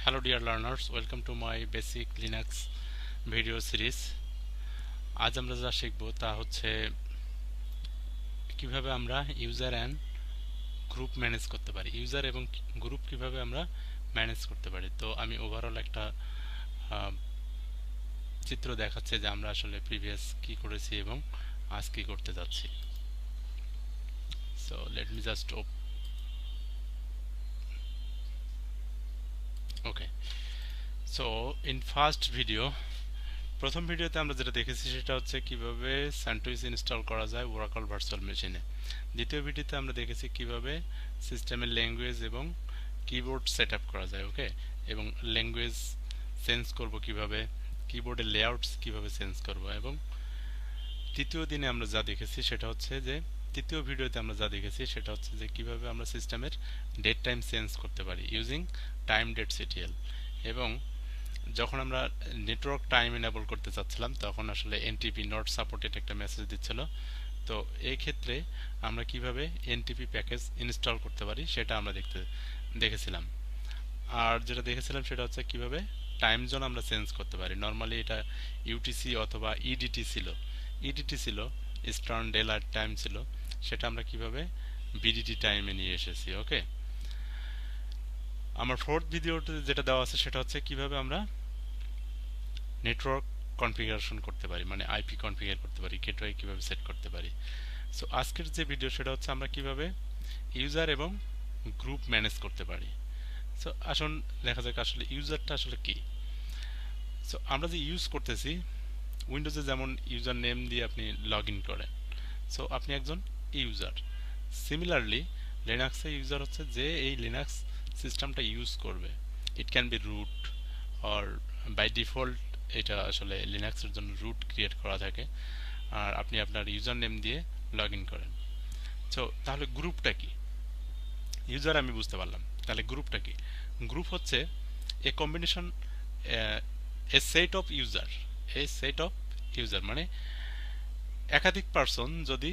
Hello dear learners, welcome to my basic Linux video series. আজ আমরা যা শিখব তা হচ্ছে কিভাবে আমরা ইউজার এন্ড গ্রুপ ম্যানেজ করতে পারি, ইউজার এবং গ্রুপ কিভাবে আমরা ম্যানেজ করতে পারি। তো আমি ওভারঅল একটা চিত্র দেখাচ্ছে যে আমরা আসলে প্রিভিয়াস কি করেছি এবং আজ কি করতে যাচ্ছি। So let me just okay. So in first video, প্রথম ভিডিওতে আমরা যেটা দেখেছি সেটা হচ্ছে কিভাবে CentOS ইনস্টল করা যায় ওরাকল ভার্চুয়াল মেশিনে। দ্বিতীয় ভিডিওতে আমরা দেখেছি কিভাবে সিস্টেমের ল্যাঙ্গুয়েজ এবং কিবোর্ড সেটআপ করা যায়, ওকে, এবং ল্যাঙ্গুয়েজ চেঞ্জ করব কিভাবে, কিবোর্ডের লেআউটস কিভাবে চেঞ্জ করব। এবং তৃতীয় দিনে আমরা যা দেখেছি সেটা হচ্ছে যে তৃতীয় ভিডিওতে আমরা যা দেখেছি সেটা হচ্ছে যে কিভাবে আমরা সিস্টেমের ডেট টাইম চেঞ্জ করতে পারি ইউজিং টাইম ডেট সিটিএল। এবং যখন আমরা নেটওয়ার্ক টাইম এনেবল করতে চাচ্ছিলাম তখন আসলে এনটিপি নট সাপোর্টেড একটা মেসেজ দিচ্ছিল। তো এই ক্ষেত্রে আমরা কিভাবে এনটিপি প্যাকেজ ইনস্টল করতে পারি সেটা আমরা দেখেছিলাম। আর যেটা দেখেছিলাম সেটা হচ্ছে কিভাবে টাইম জোন আমরা চেঞ্জ করতে পারি। নর্মালি এটা ইউটিসি অথবা ইডিটি ছিল, ইস্টার্ন ডেলাইট টাইম ছিল, সেটা আমরা কিভাবে বিডিটি টাইমে নিয়ে এসেছি, ওকে। আমার ফোর্থ ভিডিওতে যেটা দেওয়া আছে সেটা হচ্ছে কিভাবে আমরা নেটওয়ার্ক কনফিগারেশন করতে পারি, মানে আইপি কনফিগার করতে পারি, গেটওয়ে কিভাবে সেট করতে পারি। সো আজকের যে ভিডিও সেটা হচ্ছে আমরা কিভাবে ইউজার এবং গ্রুপ ম্যানেজ করতে পারি। সো আসুন দেখা যাক আসলে ইউজারটা আসলে কি। সো আমরা যে ইউজ করতেছি উইন্ডোজে যেমন ইউজার নেম দিয়ে আপনি লগ ইন করেন, সো আপনি একজন ইউজার। সিমিলারলি লিনাক্সে ইউজার হচ্ছে যে এই লিনাক্স সিস্টেমটা ইউজ করবে। It can be root or by default এটা আসলে লিনাক্সের জন্য রুট ক্রিয়েট করা থাকে, আর আপনি আপনার ইউজার নেম দিয়ে লগ ইন করেন। সো তাহলে গ্রুপটা কি? ইউজার আমি বুঝতে পারলাম, তাহলে গ্রুপটা কি? গ্রুপ হচ্ছে a combination, a set of user মানে একাধিক পারসন যদি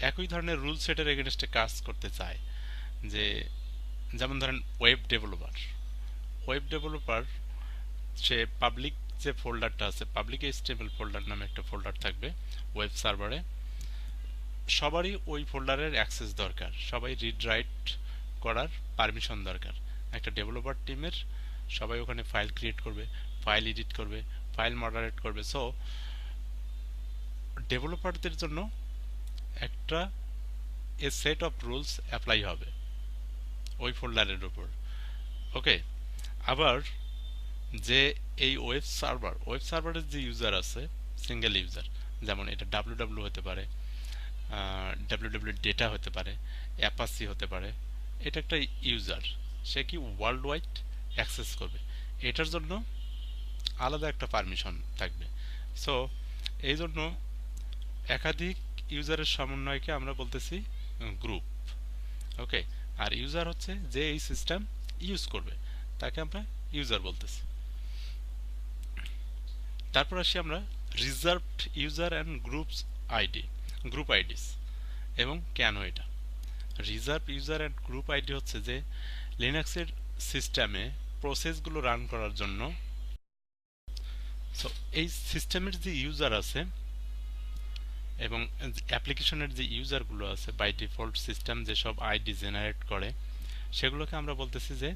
একই ধরনের রুল সেটের এগেনস্টে কাজ করতে চায়। যে যেমন ধরেন ওয়েব ডেভেলপার সে পাবলিক যে ফোল্ডারটা আছে, পাবলিক এইচটিএমএল ফোল্ডার নামে একটা ফোল্ডার থাকবে ওয়েব সার্ভারে। সবারই ওই ফোল্ডারের অ্যাক্সেস দরকার, সবাই রিড রাইট করার পারমিশন দরকার। একটা ডেভেলপার টিমের সবাই ওখানে ফাইল ক্রিয়েট করবে, ফাইল এডিট করবে, ফাইল মডারেট করবে। সো ডেভেলপারদের জন্য একটা এ সেট অফ রুলস অ্যাপ্লাই হবে ওই ফোল্ডারের উপর, ওকে। আবার যে এই ওয়েব সার্ভারের যে ইউজার আছে, সিঙ্গেল ইউজার, যেমন এটা ডাব্লিউ হতে পারে, ডাব্লিউ ডেটা হতে পারে, অ্যাপাসি হতে পারে, এটা একটা ইউজার, সে কি ওয়ার্ল্ড ওয়াইড অ্যাক্সেস করবে, এটার জন্য আলাদা একটা পারমিশন থাকবে। সো এই জন্য একাধিক ইউজারের সমন্বয়কে আমরা বলতেছি গ্রুপ, ওকে। আর ইউজার হচ্ছে যে এই সিস্টেম ইউজ করবে, তাকে আমরা ইউজার বলতেছি। তারপর আসি আমরা রিজার্ভড ইউজার অ্যান্ড গ্রুপ আইডিস এবং কেন এটা। Reserve user and group ID হচ্ছে যে লিনাক্সের সিস্টেমে প্রসেসগুলো রান করার জন্য, সো এই সিস্টেমের যে ইউজার আছে এবং অ্যাপ্লিকেশনের যে ইউজারগুলো আছে, বাই ডিফল্ট সিস্টেম যেসব আইডি জেনারেট করে সেগুলোকে আমরা বলতেছি যে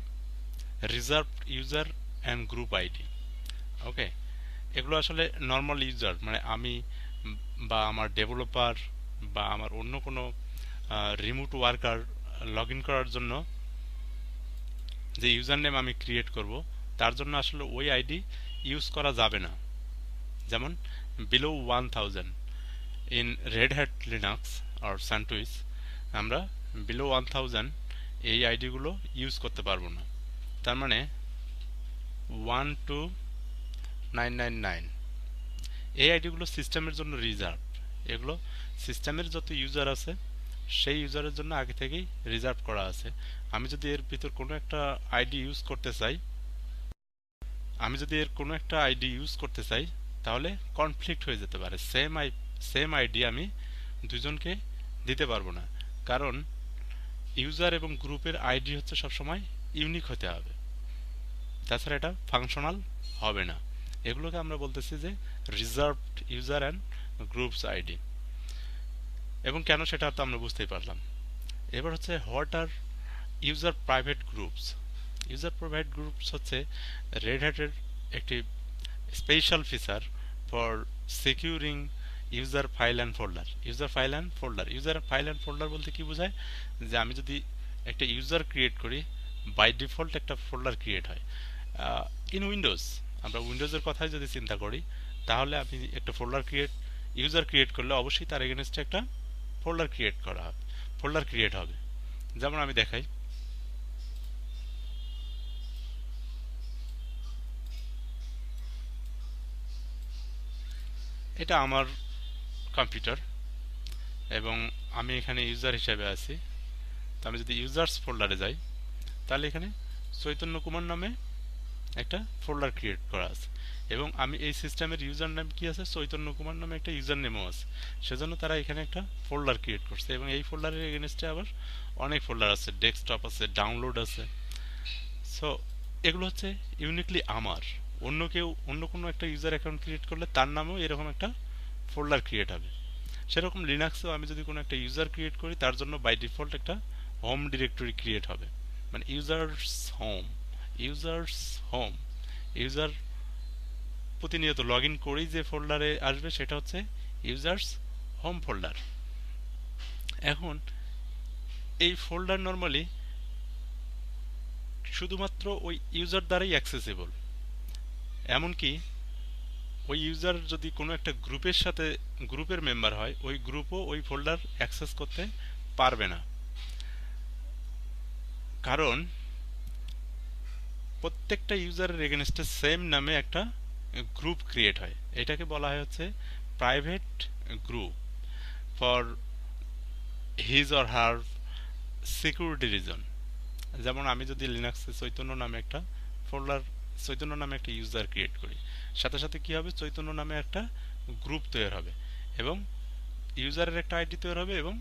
reserved user and group ID, okay. এগুলো আসলে নর্মাল ইউজার, মানে আমি বা আমার ডেভেলপার বা আমার অন্য কোনো রিমোট ওয়ার্কার লগ ইন করার জন্য যে ইউজার নেম আমি ক্রিয়েট করব তার জন্য আসলে ওই আইডি ইউজ করা যাবে না। যেমন below 1000 in red hat Linux আর CentOS আমরা বিলো 1000 এই আইডিগুলো ইউজ করতে পারবো না। তার মানে 12999 এই আইডিগুলো সিস্টেমের জন্য রিজার্ভ। এগুলো সিস্টেমের যত ইউজার আছে সেই ইউজারের জন্য আগে থেকেই রিজার্ভ করা আছে। আমি যদি এর ভিতর কোনো একটা আইডি ইউজ করতে চাই তাহলে কনফ্লিক্ট হয়ে যেতে পারে। সেম আইডি আমি দুজনকে দিতে পারবো না, কারণ ইউজার এবং গ্রুপের আইডি হচ্ছে সবসময় ইউনিক হতে হবে। তাছাড়া এটা ফাংশনাল হবে না। এগুলোকে আমরা বলতেছি যে reserved user and groups ID. এবং কেন সেটা তো আমরা বুঝতেই পারলাম। এবার হচ্ছে what are user private groups. User private groups হচ্ছে রেড হ্যাটের একটি special feature for securing user file and folder. User file and folder বলতে কি বোঝায়, যে আমি যদি একটা ইউজার ক্রিয়েট করি, বাই ডিফল্ট একটা ফোল্ডার ক্রিয়েট হয়। ইন উইন্ডোজ, আমরা উইন্ডোজের কথাই যদি চিন্তা করি, তাহলে আপনি একটা ইউজার ক্রিয়েট করলে অবশ্যই তার এগেনস্টে একটা ফোল্ডার ক্রিয়েট হবে। যেমন আমি দেখাই, এটা আমার কম্পিউটার এবং আমি এখানে ইউজার হিসেবে আছি। তো আমি যদি ইউজার্স ফোল্ডারে যাই, তাহলে এখানে চৈতন্য কুমার নামে একটা ফোল্ডার ক্রিয়েট করা আছে এবং আমি এই সিস্টেমের ইউজার নেম কি আছে, চৈতন্য কুমার নামে একটা ইউজার নেমও আছে। সেজন্য তারা এখানে একটা ফোল্ডার ক্রিয়েট করছে এবং এই ফোল্ডারের এগেনস্টে আবার অনেক ফোল্ডার আছে, ডেস্কটপ আছে, ডাউনলোড আছে। সো এগুলো হচ্ছে ইউনিকলি আমার। অন্য কোনো একটা ইউজার অ্যাকাউন্ট ক্রিয়েট করলে তার নামেও এরকম একটা ফোল্ডার ক্রিয়েট হবে। সেরকম লিনাক্সেও আমি যদি কোনো একটা ইউজার ক্রিয়েট করি, তার জন্য বাই ডিফল্ট একটা হোম ডিরেক্টরি ক্রিয়েট হবে, মানে ইউজার্স হোম। ইউজার প্রতিনিয়ত লগ ইন করেই যে ফোল্ডারে আসবে সেটা হচ্ছে ইউজার্স হোম ফোল্ডার। এখন এই ফোল্ডার নর্মালি শুধুমাত্র ওই ইউজার দ্বারাই অ্যাক্সেসেবল। এমনকি ওই ইউজার যদি কোনো একটা গ্রুপের মেম্বার হয়, ওই গ্রুপও ওই ফোল্ডার অ্যাক্সেস করতে পারবে না। কারণ প্রত্যেকটা ইউজারের এগেনস্টে সেম নামে একটা গ্রুপ ক্রিয়েট হয়। এটাকে বলা হয় হচ্ছে private group for his or her security reason. যেমন আমি যদি লিনাক্সে চৈতন্য নামে একটা ইউজার ক্রিয়েট করি, সাথে সাথে কি হবে, চৈতন্য নামে একটা গ্রুপ তৈরি হবে এবং ইউজারের একটা আইডি তৈরি হবে এবং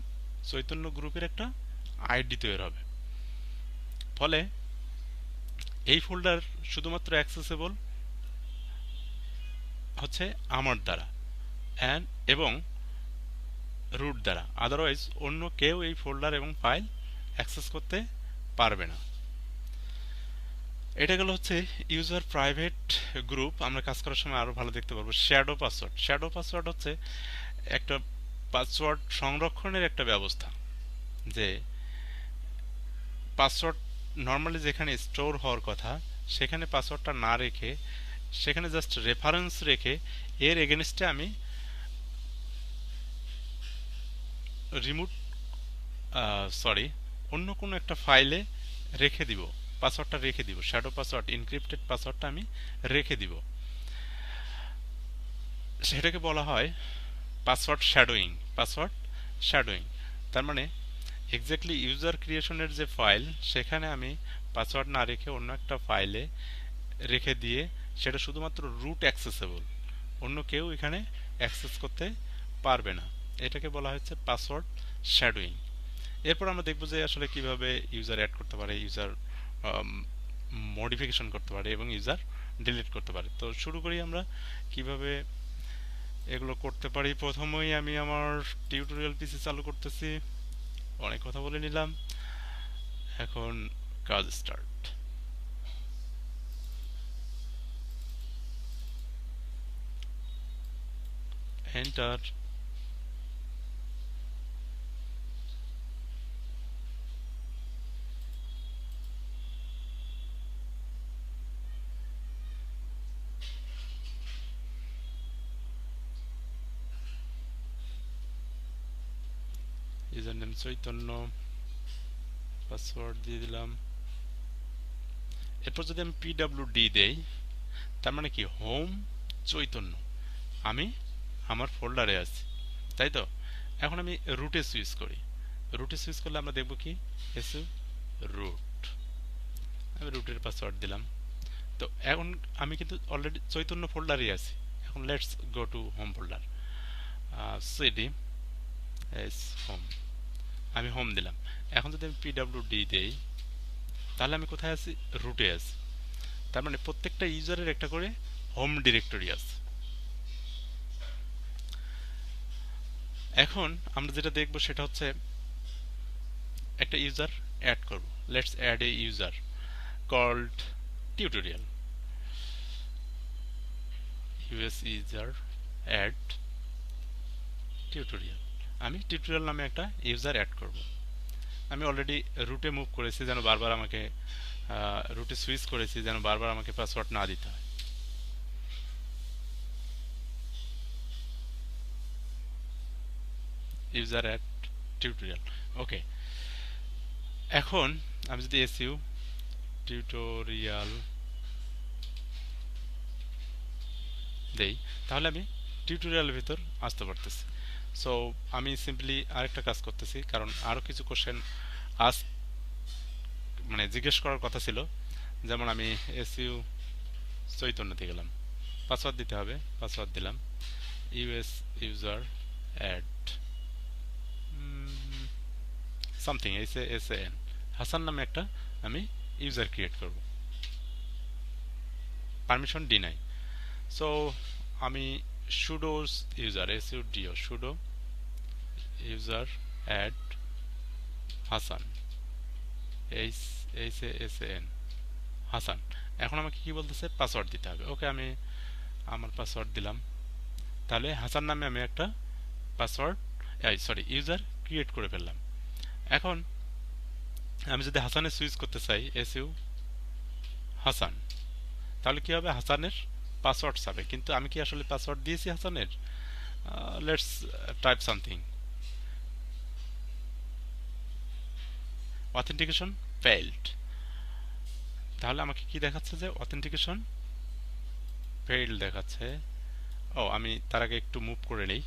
চৈতন্য গ্রুপের একটা আইডি তৈরি হবে। ফলে এই ফোল্ডার শুধুমাত্র অ্যাক্সেসেবল হচ্ছে আমার দ্বারা এবং রুট দ্বারা, আদারওয়াইজ অন্য কেউ এই ফোল্ডার এবং ফাইল অ্যাক্সেস করতে পারবে না। এটা গেল হচ্ছে ইউজার প্রাইভেট গ্রুপ। আমরা কাজ করার সময় আরো ভালো দেখতে পারবো শ্যাডো পাসওয়ার্ড হচ্ছে একটা পাসওয়ার্ড সংরক্ষণের একটা ব্যবস্থা, যে পাসওয়ার্ড নর্মালি যেখানে স্টোর হওয়ার কথা সেখানে পাসওয়ার্ডটা না রেখে, সেখানে জাস্ট রেফারেন্স রেখে এর এগেনস্টে আমি রিমুট অন্য কোনো একটা ফাইলে রেখে দিব, পাসওয়ার্ডটা রেখে দিব, শ্যাডো পাসওয়ার্ড, ইনক্রিপ্টেড পাসওয়ার্ডটা আমি রেখে দিব। সেটাকে বলা হয় পাসওয়ার্ড শ্যাডোয়িং। তার মানে এক্স্যাক্টলি ইউজার ক্রিয়েশনের যে ফাইল, সেখানে আমি পাসওয়ার্ড না রেখে অন্য একটা ফাইলে রেখে দিয়ে সেটা শুধুমাত্র রুট অ্যাক্সেসেবল, অন্য কেউ এখানে অ্যাক্সেস করতে পারবে না। এটাকে বলা হচ্ছে পাসওয়ার্ড শ্যাডোয়িং। এরপর আমরা দেখব যে আসলে কিভাবে ইউজার অ্যাড করতে পারে, ইউজার মডিফিকেশন করতে পারে এবং ইউজার ডিলিট করতে পারে। তো শুরু করি আমরা কিভাবে এগুলো করতে পারি। প্রথমেই আমি আমার টিউটোরিয়াল পিসি চালু করতেছি, অনেক কথা বলে নিলাম, এখন কাজ start. Enter. User name Chaitanya, password দিয়ে দিলাম। এরপর যদি আমি পিডব্লিউডি দেই, তার মানে কি হোম চৈতন্য, আমি আমার ফোল্ডারে আছি, তাই তো। এখন আমি রুটে সুইচ করলে আমরা দেখব কি এসু রুট, আমি রুটের পাসওয়ার্ড দিলাম। তো এখন আমি কিন্তু অলরেডি চৈতন্য ফোল্ডারে আছি। এখন let's go to home folder, CD S home, আমি হোম দিলাম। এখন যদি আমি পিডব্লিউডি দেই, তাহলে আমি কোথায় আছি, রুটে আছি। তার মানে প্রত্যেকটা ইউজারের একটা করে হোম ডিরেক্টরি আছে। এখন আমরা যেটা দেখব সেটা হচ্ছে একটা ইউজার অ্যাড করব। Let's add a user called tutorial, US user add tutorial. আমি টিউটোরিয়াল নামে একটা ইউজার অ্যাড করব। আমি অলরেডি রুটে মুভ করেছি যেন বারবার আমাকে রুটে সুইচ করেছি যেন বারবার আমাকে পাসওয়ার্ড না দিতে হয়। ইউজার অ্যাড টিউটোরিয়াল, ওকে। এখন আমি যদি এসইউ টিউটোরিয়াল দেই তাহলে আমি টিউটোরিয়ালের ভিতর আসতে পারতেছি। সো আমি সিম্পলি আরেকটা কাজ করতেছি, কারণ আরও কিছু কোশ্চেন আস মানে জিজ্ঞেস করার কথা ছিল। যেমন আমি এসইউ চৈতন্যতে গেলাম, পাসওয়ার্ড দিতে হবে, পাসওয়ার্ড দিলাম ইউএস user add something S A N Hasan নামে একটা আমি ইউজার ক্রিয়েট করব, পারমিশন ডিনাই। সো আমি sudo user S U D O sudo user add Hasan S A N Hasan. এখন আমাকে কি বলতেছে পাসওয়ার্ড দিতে হবে। ওকে, আমি আমার পাসওয়ার্ড দিলাম। তাহলে হাসান নামে আমি একটা পাসওয়ার্ড ইউজার ক্রিয়েট করে ফেললাম। এখন আমি যদি হাসানে সুইচ করতে চাই এসইউ হাসান, তাহলে কি হবে হাসানের পাসওয়ার্ড চাবে, কিন্তু আমি কি আসলে পাসওয়ার্ড দিয়েছি হাসানের? Let's type something, authentication failed. তাহলে আমাকে কি দেখাচ্ছে যে অথেন্টিকেশন ফেইলড দেখাচ্ছে। ও, আমি তার আগে একটু মুভ করে নেই।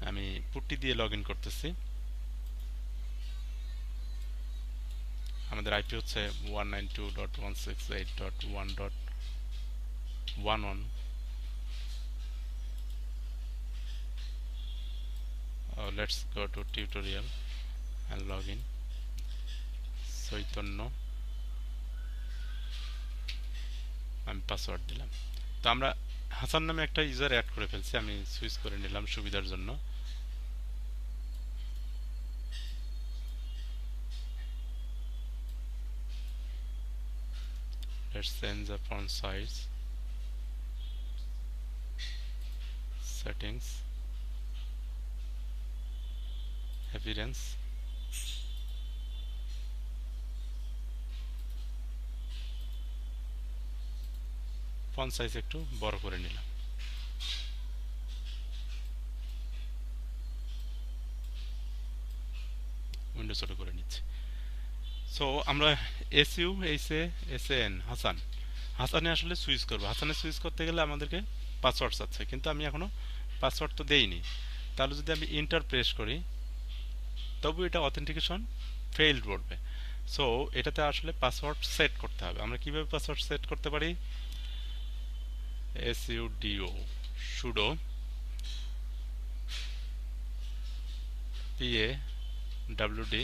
আমি পুট্টি দিয়ে লগ ইন করতেছি। আমাদের আইপি হচ্ছে 192.168.1.11। Let's go to tutorial and log in Chaitanya. আমি পাসওয়ার্ড দিলাম। তো আমরা হাসান নামে একটা ইউজার অ্যাড করে ফেলছি। আমি সুইচ করে নিলাম সুবিধার জন্য। Let's change the font size, settings, appearance, font size একটু বড় করে নিলাম। উইন্ডো ছোট করে নিচ্ছি। সো আমরা এসইউ এস এন হাসানে আসলে সুইচ করব। হাসানে সুইচ করতে গেলে আমাদেরকে পাসওয়ার্ড চাচ্ছে, কিন্তু আমি এখনো পাসওয়ার্ড তো দেইনি। তাহলে যদি আমি এন্টার প্রেস করি তবু এটা অথেন্টিকেশন ফেইলড বলবে। সো এটাতে আসলে পাসওয়ার্ড সেট করতে হবে। আমরা কিভাবে পাসওয়ার্ড সেট করতে পারি? sudo sudo pawd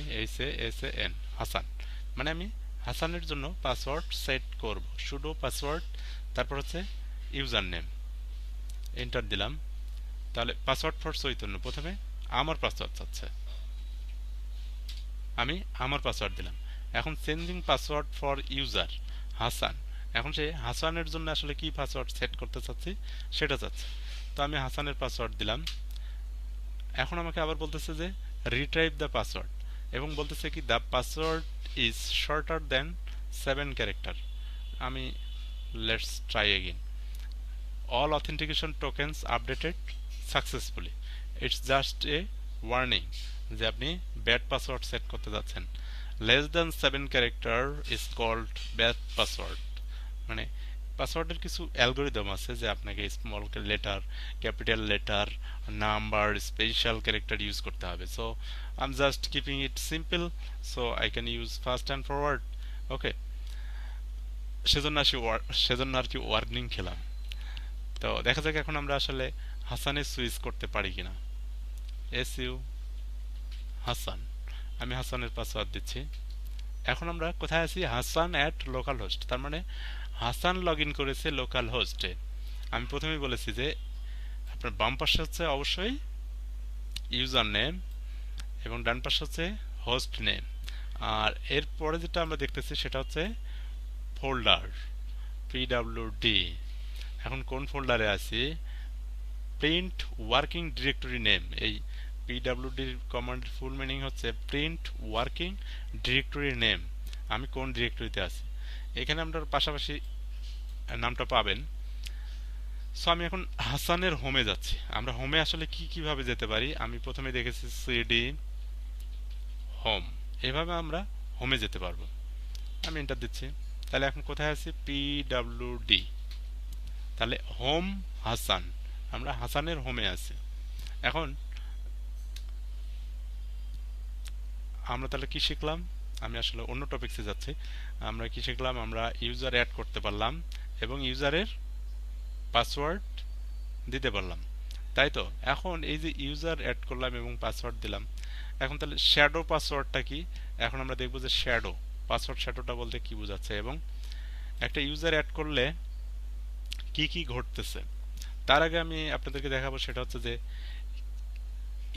হাসান, মানে আমি হাসানের জন্য পাসওয়ার্ড সেট করব। সুডো পাসওয়ার্ড, তারপর হচ্ছে ইউজার নেম, এন্টার দিলাম। তাহলে পাসওয়ার্ড ফর চৈতন্য, প্রথমে আমার পাসওয়ার্ড চাচ্ছে, আমি আমার পাসওয়ার্ড দিলাম। এখন changing password for user Hasan, এখন সে হাসানের জন্য আসলে কি পাসওয়ার্ড সেট করতে চাচ্ছি সেটা চাচ্ছে। তো আমি হাসানের পাসওয়ার্ড দিলাম। এখন আমাকে আবার বলতেছে যে রিট্রাইভ দ্য পাসওয়ার্ড, এবং বলতেছে কি the password is shorter than 7 character. আমি let's try again. All authentication tokens updated successfully. It's just a warning যে আপনি ব্যাড পাসওয়ার্ড সেট করতে যাচ্ছেন। Less than 7 character is called bad password. মানে পাসওয়ার্ডের কিছু অ্যালগোরিদম আছে যে আপনাকে small letter, capital letter, number, special character use করতে হবে। So I am just keeping it simple, so I can use fast and forward. ওকে, সেজন্য আর কি ওয়ার্নিং খেলাম। তো দেখা যাক এখন আমরা আসলে হাসানে সুইচ করতে পারি কিনা। এসইউ হাসান, আমি হাসানের পাসওয়ার্ড দিচ্ছি। এখন আমরা কোথায় আছি? হাসান অ্যাট লোকাল হোস্ট, তার মানে হাসান লগ ইন করেছে লোকাল হোস্টে। আমি প্রথমেই বলেছি যে আপনার বাম পাশে হচ্ছে অবশ্যই ইউজার নেম এবং ডান পাশে হচ্ছে হোস্ট নেম। আর এরপরে যেটা আমরা দেখতেছি সেটা হচ্ছে ফোল্ডার পিডব্লিউডি। এখন কোন ফোল্ডারে আছি? Print working directory name. এই পিডব্লিউডির কমান্ডের ফুল মিনিং হচ্ছে প্রিন্ট ওয়ার্কিং ডিরেক্টরি নেম। আমি কোন ডিরেক্টরিতে আছি এখানে আপনার পাশাপাশি নামটা পাবেন। সো আমি এখন হাসানের হোমে যাচ্ছি। আমরা হোমে আসলে কিভাবে যেতে পারি? আমি প্রথমে দেখেছি সিডি হোম, এভাবে আমরা হোমে যেতে পারবো। আমি এন্টার দিচ্ছি। তাহলে এখন কোথায় আছি? পিডব্লিউডি। তাহলে হোম হাসান, আমরা হাসানের হোমে আছি। এখন আমরা তাহলে কি শিখলাম? আমি আসলে অন্য টপিকসে যাচ্ছি। আমরা কি শিখলাম? আমরা ইউজার অ্যাড করতে পারলাম এবং ইউজারের পাসওয়ার্ড দিতে পারলাম, তাই তো? এখন এই যে ইউজার অ্যাড করলাম এবং পাসওয়ার্ড দিলাম, এখন তাহলে শ্যাডো পাসওয়ার্ডটা কি? এখন আমরা দেখব যে শ্যাডো পাসওয়ার্ড, শ্যাডোটা বলতে কি বোঝাচ্ছে এবং একটা ইউজার অ্যাড করলে কি ঘটতেছে। তার আগে আমি আপনাদেরকে দেখাবো সেটা হচ্ছে যে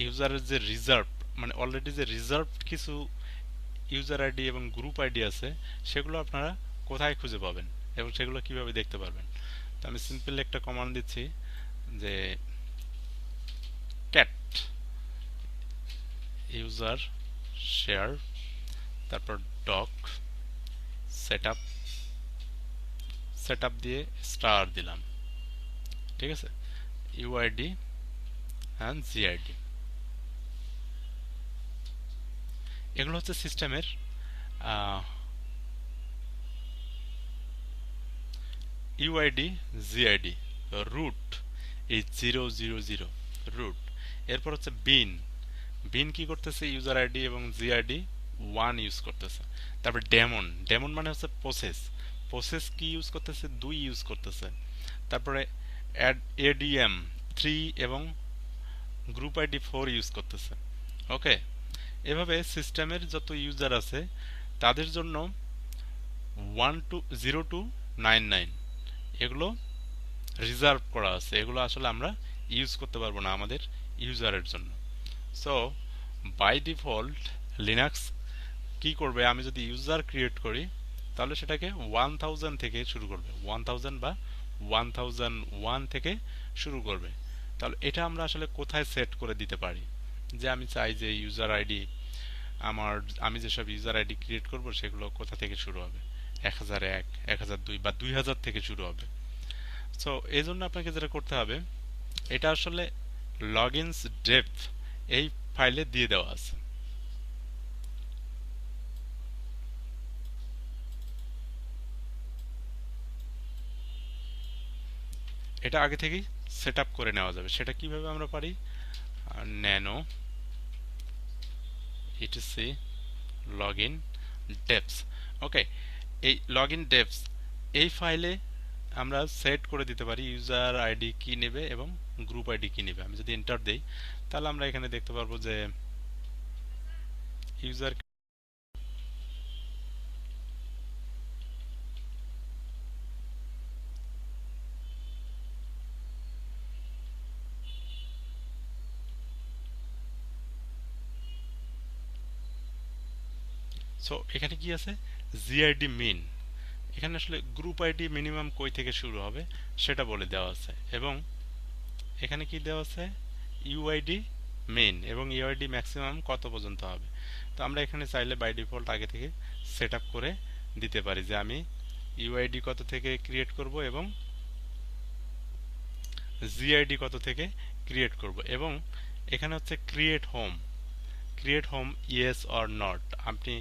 ইউজারের যে রিজার্ভ, মানে অলরেডি যে রিজার্ভড কিছু ইউজার আইডি এবং গ্রুপ আইডি আছে, সেগুলো আপনারা কোথায় খুঁজে পাবেন এবং সেগুলো কিভাবে দেখতে পারবেন। তো আমি সিম্পল একটা কমান্ড দিচ্ছি যে ক্যাট ইউজার শেয়ার, তারপর ডক সেটআপ, সেটআপ দিয়ে স্টার দিলাম, ঠিক আছে? ইউআইডি অ্যান্ড জিআইডি, এগুলো হচ্ছে সিস্টেমের ইউআইডি জিআইডি রুট, এই 000 রুট। এরপর হচ্ছে বিন, বিন কি করতেছে? ইউজার আইডি এবং জিআইডি 1 ইউজ করতেছে। তারপর ডেমন, ডেমন মানে হচ্ছে প্রসেস, প্রসেস কি ইউজ করতেছে? 2 ইউজ করতেছে। তারপরে এডিএম 3 এবং গ্রুপ আইডি 4 ইউজ করতেছে। ওকে, এভাবে সিস্টেমের যত ইউজার আছে তাদের জন্য 0 টু 99 এগুলো রিজার্ভ করা আছে, এগুলো আসলে আমরা ইউজ করতে পারবো না আমাদের ইউজারের জন্য। সো বাই ডিফল্ট লিনাক্স কি করবে? আমি যদি ইউজার ক্রিয়েট করি তাহলে সেটাকে 1000 থেকে শুরু করবে, 1000 বা 1001 থেকে শুরু করবে। তাহলে এটা আমরা আসলে কোথায় সেট করে দিতে পারি? যে আমি চাই যে ইউজার আইডি আমি যেসব ইউজার আইডি ক্রিয়েট করব সেগুলো কোথা থেকে শুরু হবে? 1001, 1002 বা 2000 থেকে শুরু হবে। সো এই জন্য আপনাকে যেটা করতে হবে, এটা আসলে লগইনস ডেপথ এই ফাইলে দিয়ে দেওয়া আছে। এটা আগে থেকেই সেট আপ করে নেওয়া যাবে। সেটা কিভাবে আমরা পারি? Nano ETC login depth. Okay, এই লগইন ডেপথ এই ফাইলে আমরা সেট করে দিতে পারি ইউজার আইডি কি নেবে এবং গ্রুপ আইডি কি নেবে। আমি যদি এন্টার দেই তাহলে আমরা এখানে দেখতে পারবো যে ইউজার, সো এখানে কি আছে? জিআইডি মিন, এখানে আসলে গ্রুপ আইডি মিনিমাম কই থেকে শুরু হবে সেটা বলে দেওয়া আছে এবং এখানে কি দেওয়া আছে? ইউআইডি মেইন এবং ইউআইডি ম্যাক্সিমাম কত পর্যন্ত হবে। তো আমরা এখানে চাইলে বাই ডিফল্ট আগে থেকে সেট আপ করে দিতে পারি যে আমি ইউআইডি কত থেকে ক্রিয়েট করব এবং জিআইডি কত থেকে ক্রিয়েট করব। এবং এখানে হচ্ছে create home, create home yes or not. আপনি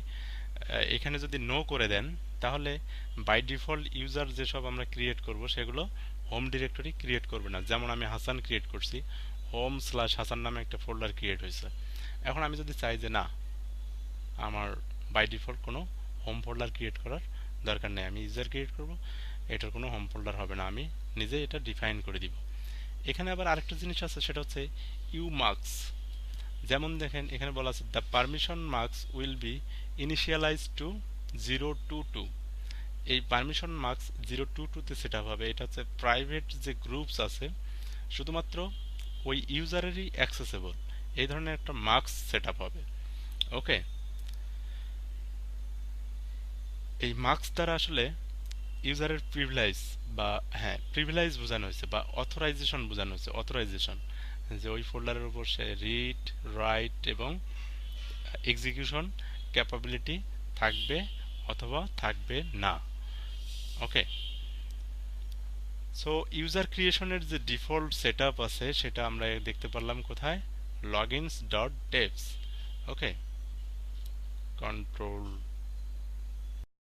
এখানে যদি নো করে দেন তাহলে বাই ডিফল্ট ইউজার যেসব আমরা ক্রিয়েট করব সেগুলো হোম ডিরেক্টরি ক্রিয়েট করবে না। যেমন আমি হাসান ক্রিয়েট করছি, হোম/হাসান নামে একটা ফোল্ডার ক্রিয়েট হয়েছে। এখন আমি যদি চাই যে না, আমার বাই ডিফল্ট কোনো হোম ফোল্ডার ক্রিয়েট করার দরকার নেই, আমি ইউজার ক্রিয়েট করব, এটার কোনো হোম ফোল্ডার হবে না, আমি নিজে এটা ডিফাইন করে দিব। এখানে আবার আরেকটা জিনিস আছে সেটা হচ্ছে ইউ মার্কস। যেমন দেখেন এখানে বলা আছে the permission marks will be initialize to 0 to 2। এই পারমিশন মার্কস 022 তে সেট আপ হবে। এটা হচ্ছে প্রাইভেট যে গ্রুপস আছে শুধুমাত্র ওই ইউজারেরই অ্যাক্সেসেবল, এই ধরনের একটা মার্কস সেট আপ হবে। ওকে, এই মার্কস দ্বারা আসলে ইউজারের প্রিভিলেজ বা হ্যাঁ প্রিভিলেজ বোঝানো হয়েছে বা অথরাইজেশন বোঝানো হয়েছে। অথরাইজেশন যে ওই ফোল্ডারের উপর সে রিড, রাইট এবং এক্সিকিউশন ক্যাপাবিলিটি থাকবে অথবা থাকবে না। ওকে, সো ইউজার ক্রিয়েশনের যে ডিফল্ট সেটআপ আছে সেটা আমরা দেখতে পারলাম কোথায়, লগইনস ডট ডেভস। ওকে, কন্ট্রোল